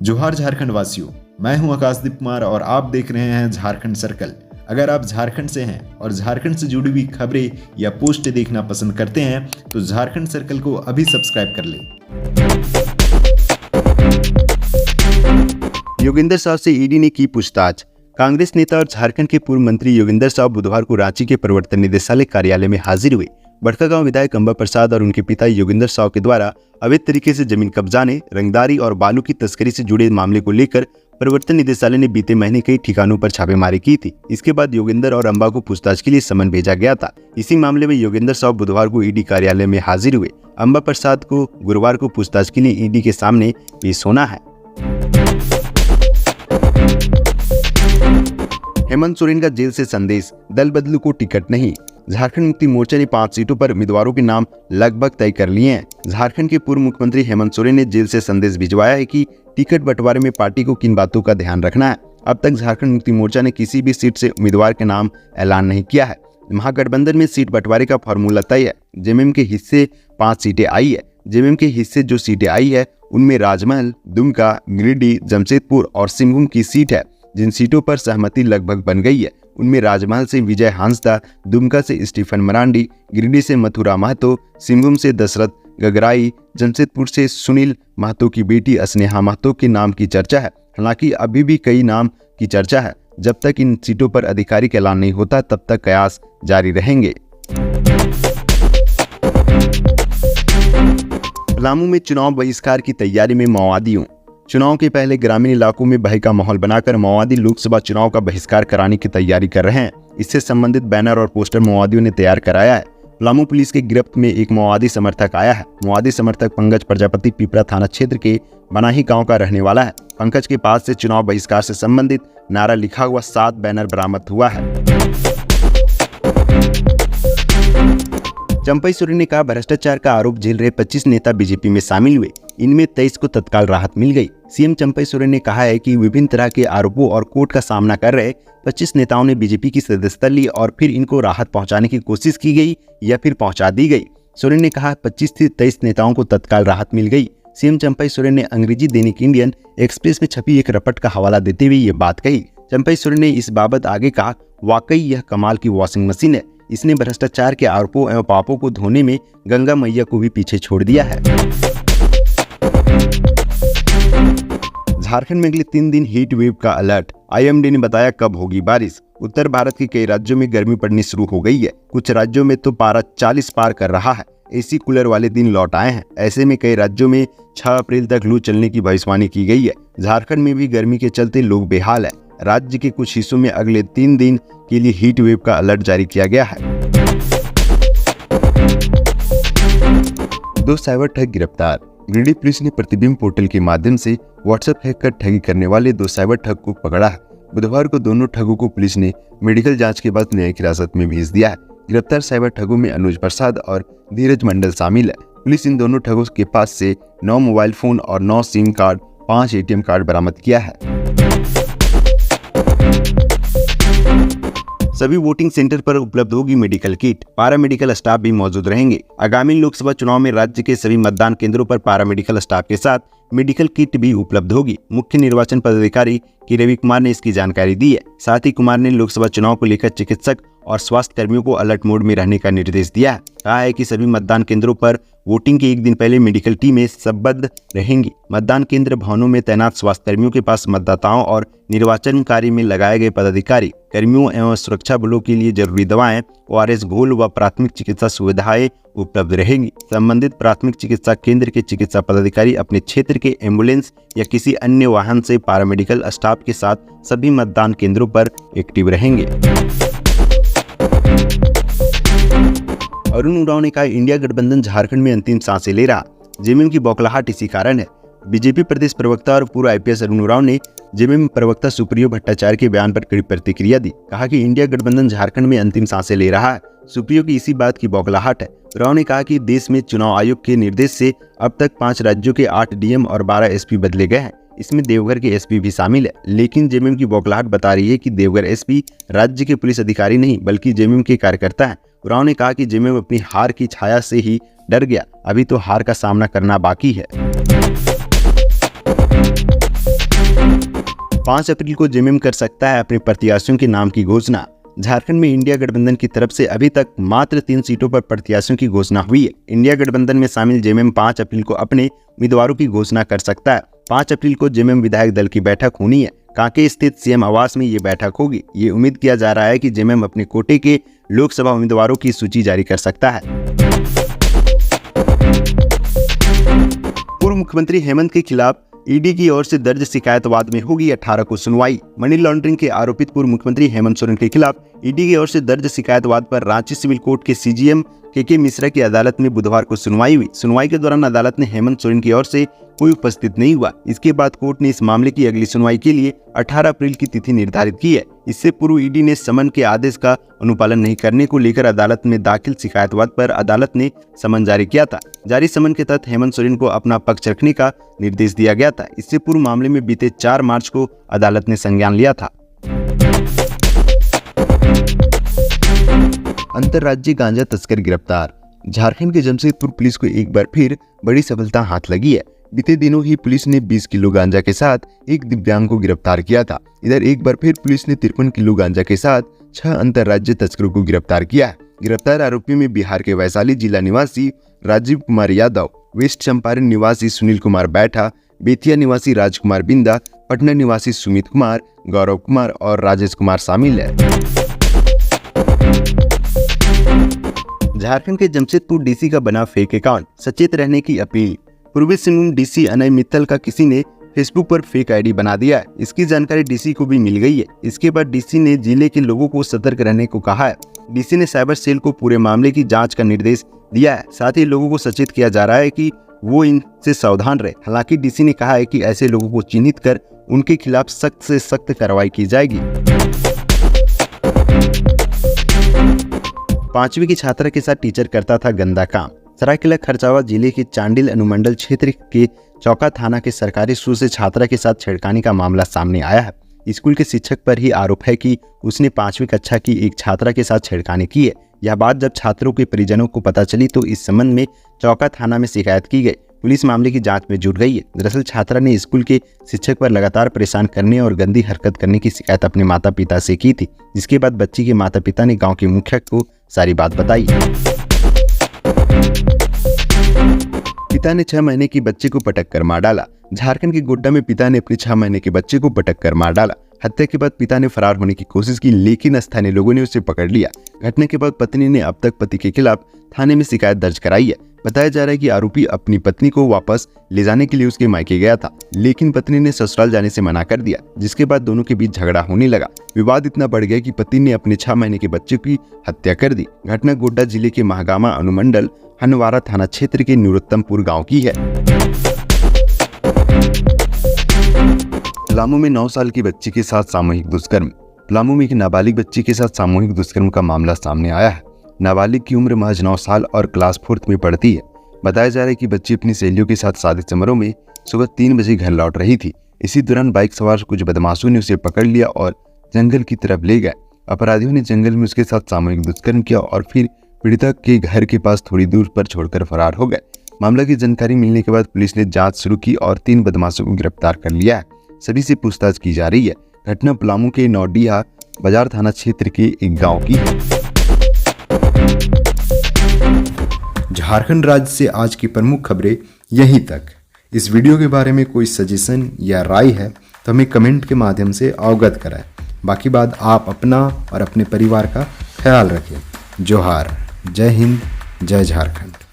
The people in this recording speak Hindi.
जोहार झारखंड वासियों, मैं हूं आकाशदीप कुमार और आप देख रहे हैं झारखंड सर्कल। अगर आप झारखंड से हैं और झारखंड से जुड़ी हुई खबरें या पोस्ट देखना पसंद करते हैं तो झारखंड सर्कल को अभी सब्सक्राइब कर लें। योगेंद्र साहब से ईडी ने की पूछताछ। कांग्रेस नेता और झारखंड के पूर्व मंत्री योगेंद्र साहब बुधवार को रांची के प्रवर्तन निदेशालय कार्यालय में हाजिर हुए। बड़कागांव विधायक अंबा प्रसाद और उनके पिता योगेंद्र साहब के द्वारा अवैध तरीके से जमीन कब्जाने, रंगदारी और बालू की तस्करी से जुड़े मामले को लेकर प्रवर्तन निदेशालय ने बीते महीने कई ठिकानों पर छापेमारी की थी। इसके बाद योगेंद्र और अंबा को पूछताछ के लिए समन भेजा गया था। इसी मामले में योगेंद्र साहब बुधवार को ईडी कार्यालय में हाजिर हुए। अंबा प्रसाद को गुरुवार को पूछताछ के लिए ईडी के सामने पेश होना है। हेमंत सोरेन का जेल से संदेश, दल बदलू को टिकट नहीं। झारखंड मुक्ति मोर्चा ने 5 सीटों पर उम्मीदवारों के नाम लगभग तय कर लिए हैं। झारखंड के पूर्व मुख्यमंत्री हेमंत सोरेन ने जेल से संदेश भिजवाया है कि टिकट बंटवारे में पार्टी को किन बातों का ध्यान रखना है। अब तक झारखंड मुक्ति मोर्चा ने किसी भी सीट से उम्मीदवार के नाम ऐलान नहीं किया है। महागठबंधन में सीट बंटवारे का फॉर्मूला तय है। जेएमएम के हिस्से 5 सीटें आई है। जेएमएम के हिस्से जो सीटें आई है उनमें राजमहल, दुमका, गिरिडीह, जमशेदपुर और सिंहभूम की सीट है। जिन सीटों पर सहमति लगभग बन गई है उनमें राजमहल से विजय हांसदा, दुमका से स्टीफन मरांडी, गिरिडीह से मथुरा महतो, सिंहभूम से दशरथ गगराई, जमशेदपुर से सुनील महतो की बेटी स्नेहा महतो के नाम की चर्चा है। हालांकि अभी भी कई नाम की चर्चा है। जब तक इन सीटों पर आधिकारिक ऐलान नहीं होता तब तक कयास जारी रहेंगे। पलामू में चुनाव बहिष्कार की तैयारी में माओवादियों। चुनाव के पहले ग्रामीण इलाकों में भय का माहौल बनाकर माओवादी लोकसभा चुनाव का बहिष्कार कराने की तैयारी कर रहे हैं। इससे संबंधित बैनर और पोस्टर माओवादियों ने तैयार कराया है। पलामू पुलिस के गिरफ्त में एक माओवादी समर्थक आया है। माओवादी समर्थक पंकज प्रजापति पिपरा थाना क्षेत्र के बनाही गांव का रहने वाला है। पंकज के पास से चुनाव बहिष्कार से संबंधित नारा लिखा हुआ 7 बैनर बरामद हुआ है। चंपई सोरेन ने कहा, भ्रष्टाचार का आरोप झेल रहे 25 नेता बीजेपी में शामिल हुए। इनमें 23 को तत्काल राहत मिल गई। सीएम चंपई सोरेन ने कहा है कि विभिन्न तरह के आरोपों और कोर्ट का सामना कर रहे 25 नेताओं ने बीजेपी की सदस्यता ली और फिर इनको राहत पहुंचाने की कोशिश की गई या फिर पहुंचा दी गई। सोरेन ने कहा 25 से 23 नेताओं को तत्काल राहत मिल गई। सीएम चंपई सोरेन ने अंग्रेजी दैनिक इंडियन एक्सप्रेस में छपी एक रपट का हवाला देते हुए ये बात कही। चंपई सोरेन ने इस बाबत आगे कहा, वाकई यह कमाल की वॉशिंग मशीन है। इसने भ्रष्टाचार के आरोपों एवं पापों को धोने में गंगा मैया को भी पीछे छोड़ दिया है। झारखंड में अगले 3 दिन हीट वेव का अलर्ट। आईएमडी ने बताया कब होगी बारिश। उत्तर भारत के कई राज्यों में गर्मी पड़नी शुरू हो गई है। कुछ राज्यों में तो पारा 40 पार कर रहा है। एसी कूलर वाले दिन लौट आए हैं। ऐसे में कई राज्यों में 6 अप्रैल तक लू चलने की भविष्यवाणी की गई है। झारखंड में भी गर्मी के चलते लोग बेहाल है। राज्य के कुछ हिस्सों में अगले 3 दिन के लिए हीट वेव का अलर्ट जारी किया गया है। 2 साइबर ठग गिरफ्तार। गिरिडीह पुलिस ने प्रतिबिंब पोर्टल के माध्यम से व्हाट्सएप हैक कर ठगी करने वाले 2 साइबर ठग को पकड़ा है। बुधवार को दोनों ठगों को पुलिस ने मेडिकल जांच के बाद न्यायिक हिरासत में भेज दिया है। गिरफ्तार साइबर ठगों में अनुज प्रसाद और धीरज मंडल शामिल है। पुलिस इन दोनों ठगों के पास से 9 मोबाइल फोन और 9 सिम कार्ड, 5 एटीएम कार्ड बरामद किया है। सभी वोटिंग सेंटर पर उपलब्ध होगी मेडिकल किट। पैरामेडिकल स्टाफ भी मौजूद रहेंगे। आगामी लोकसभा चुनाव में राज्य के सभी मतदान केंद्रों पर पैरामेडिकल स्टाफ के साथ मेडिकल किट भी उपलब्ध होगी। मुख्य निर्वाचन पदाधिकारी की रवि कुमार ने इसकी जानकारी दी है। साथ ही कुमार ने लोकसभा चुनाव को लेकर चिकित्सक और स्वास्थ्य कर्मियों को अलर्ट मोड में रहने का निर्देश दिया है। कहा है कि सभी मतदान केंद्रों पर वोटिंग के 1 दिन पहले मेडिकल टीमें संबद्ध रहेंगी। मतदान केंद्र भवनों में तैनात स्वास्थ्य कर्मियों के पास मतदाताओं और निर्वाचन कार्य में लगाए गए पदाधिकारी कर्मियों एवं सुरक्षा बलों के लिए जरूरी दवाएं, ORS घोल व प्राथमिक चिकित्सा सुविधाएं उपलब्ध रहेंगी। संबंधित प्राथमिक चिकित्सा केंद्र के चिकित्सा पदाधिकारी अपने क्षेत्र के एम्बुलेंस या किसी अन्य वाहन से पैरामेडिकल स्टाफ के साथ सभी मतदान केंद्रों पर एक्टिव रहेंगे। अरुण उरांव ने कहा, इंडिया गठबंधन झारखंड में अंतिम सांसें ले रहा। जेएमएम की बौखलाहट इसी कारण है। बीजेपी प्रदेश प्रवक्ता और पूर्व आईपीएस अरुण उरांव ने जेएमएम प्रवक्ता सुप्रियो भट्टाचार्य के बयान पर कड़ी प्रतिक्रिया दी। कहा कि इंडिया गठबंधन झारखंड में अंतिम सांसें ले रहा है। सुप्रियो की इसी बात की बौखलाहट है। उरांव ने कहा कि देश में चुनाव आयोग के निर्देश से अब तक 5 राज्यों के 8 डीएम और 12 एसपी बदले गए हैं। इसमें देवघर के एसपी भी शामिल है। लेकिन जेएमएम की बौखलाहट बता रही है कि देवघर एसपी राज्य के पुलिस अधिकारी नहीं बल्कि जेएमएम के कार्यकर्ता हैं। उरांव ने कहा कि जेएमएम अपनी हार की छाया से ही डर गया। अभी तो हार का सामना करना बाकी है। 5 अप्रैल को जेएमएम कर सकता है अपने प्रत्याशियों के नाम की घोषणा। झारखंड में इंडिया गठबंधन की तरफ से अभी तक मात्र 3 सीटों पर प्रत्याशियों की घोषणा हुई है। इंडिया गठबंधन में शामिल जेएमएम 5 अप्रैल को अपने उम्मीदवारों की घोषणा कर सकता है। 5 अप्रैल को जेएमएम विधायक दल की बैठक होनी है। कांके स्थित सीएम आवास में ये बैठक होगी। ये उम्मीद किया जा रहा है कि जेएमएम अपने कोटे के लोकसभा उम्मीदवारों की सूची जारी कर सकता है। पूर्व मुख्यमंत्री हेमंत के खिलाफ ईडी की ओर से दर्ज शिकायतवाद में होगी 18 को सुनवाई। मनी लॉन्ड्रिंग के आरोपित पूर्व मुख्यमंत्री हेमंत सोरेन के खिलाफ ईडी की ओर से दर्ज शिकायतवाद पर रांची सिविल कोर्ट के सीजीएम के मिश्रा की अदालत में बुधवार को सुनवाई हुई। सुनवाई के दौरान अदालत ने हेमंत सोरेन की ओर से कोई उपस्थित नहीं हुआ। इसके बाद कोर्ट ने इस मामले की अगली सुनवाई के लिए 18 अप्रैल की तिथि निर्धारित की है। इससे पूर्व ईडी ने समन के आदेश का अनुपालन नहीं करने को लेकर अदालत में दाखिल शिकायतवाद पर अदालत ने समन जारी किया था। जारी समन के तहत हेमंत सोरेन को अपना पक्ष रखने का निर्देश दिया गया था। इससे पूर्व मामले में बीते 4 मार्च को अदालत ने संज्ञान लिया था। अंतर्राज्यीय गांजा तस्कर गिरफ्तार। झारखंड के जमशेदपुर पुलिस को एक बार फिर बड़ी सफलता हाथ लगी है। बीते दिनों ही पुलिस ने 20 किलो गांजा के साथ एक दिव्यांग को गिरफ्तार किया था। इधर एक बार फिर पुलिस ने 53 किलो गांजा के साथ 6 अंतर्राज्यीय तस्करों को गिरफ्तार किया है। गिरफ्तार आरोपियों में बिहार के वैशाली जिला निवासी राजीव कुमार यादव, वेस्ट चंपारण निवासी सुनील कुमार बैठा, बेतिया निवासी राजकुमार बिंदा, पटना निवासी सुमित कुमार, गौरव कुमार और राजेश कुमार शामिल है। झारखंड के जमशेदपुर डीसी का बना फेक अकाउंट, सचेत रहने की अपील। पूर्वी सिंहभूम डीसी अनय मित्तल का किसी ने फेसबुक पर फेक आईडी बना दिया है। इसकी जानकारी डीसी को भी मिल गई है। इसके बाद डीसी ने जिले के लोगों को सतर्क रहने को कहा है। डीसी ने साइबर सेल को पूरे मामले की जांच का निर्देश दिया है। साथ ही लोगों को सचेत किया जा रहा है कि वो इनसे सावधान रहे। हालांकि डीसी ने कहा है कि ऐसे लोगों को चिन्हित कर उनके खिलाफ सख्त से सख्त कार्रवाई की जाएगी। 5वीं की छात्रा के साथ टीचर करता था गंदा काम। सरायकेला खरसावां जिले के चांडिल अनुमंडल क्षेत्र के चौका थाना के सरकारी स्कूल से छात्रा के साथ छेड़खानी का मामला सामने आया है। स्कूल के शिक्षक पर ही आरोप है कि उसने 5वीं कक्षा की एक छात्रा के साथ छेड़खानी की है। यह बात जब छात्रों के परिजनों को पता चली तो इस संबंध में चौका थाना में शिकायत की गई। पुलिस मामले की जांच में जुट गई है। दरअसल छात्रा ने स्कूल के शिक्षक पर लगातार परेशान करने और गंदी हरकत करने की शिकायत अपने माता पिता से की थी, जिसके बाद बच्ची के माता पिता ने गांव के मुखिया को सारी बात बताई। पिता ने 6 महीने की बच्चे को पटक कर मार डाला। झारखंड के गोड्डा में पिता ने अपने 6 महीने के बच्चे को पटक कर मार डाला। हत्या के बाद पिता ने फरार होने की कोशिश की, लेकिन स्थानीय लोगों ने उसे पकड़ लिया। घटना के बाद पत्नी ने अब तक पति के खिलाफ थाने में शिकायत दर्ज कराई है। बताया जा रहा है कि आरोपी अपनी पत्नी को वापस ले जाने के लिए उसके मायके गया था, लेकिन पत्नी ने ससुराल जाने से मना कर दिया, जिसके बाद दोनों के बीच झगड़ा होने लगा। विवाद इतना बढ़ गया कि पति ने अपने 6 महीने के बच्चे की हत्या कर दी। घटना गोड्डा जिले के महागामा अनुमंडल हनवारा थाना क्षेत्र के नूरोत्तमपुर गांव की है। पलामू में 9 साल की बच्ची के साथ सामूहिक दुष्कर्म। पलामू में एक नाबालिग बच्ची के साथ सामूहिक दुष्कर्म का मामला सामने आया है। नाबालिग की उम्र महज 9 साल और क्लास 4th में पढ़ती है। बताया जा रहा है कि बच्ची अपनी सहेलियों के साथ शादी समारोह में सुबह 3 बजे घर लौट रही थी। इसी दौरान बाइक सवार कुछ बदमाशों ने उसे पकड़ लिया और जंगल की तरफ ले गए। अपराधियों ने जंगल में उसके साथ सामूहिक दुष्कर्म किया और फिर पीड़िता के घर के पास थोड़ी दूर पर छोड़कर फरार हो गए। मामला की जानकारी मिलने के बाद पुलिस ने जांच शुरू की और 3 बदमाशों को गिरफ्तार कर लिया है। सभी से पूछताछ की जा रही है। घटना पलामू के नौडिया बाजार थाना क्षेत्र के एक गांव की है। झारखंड राज्य से आज की प्रमुख खबरें यहीं तक। इस वीडियो के बारे में कोई सजेशन या राय है तो हमें कमेंट के माध्यम से अवगत कराएं। बाकी बात आप अपना और अपने परिवार का ख्याल रखें। जोहार, जय हिंद, जय झारखंड।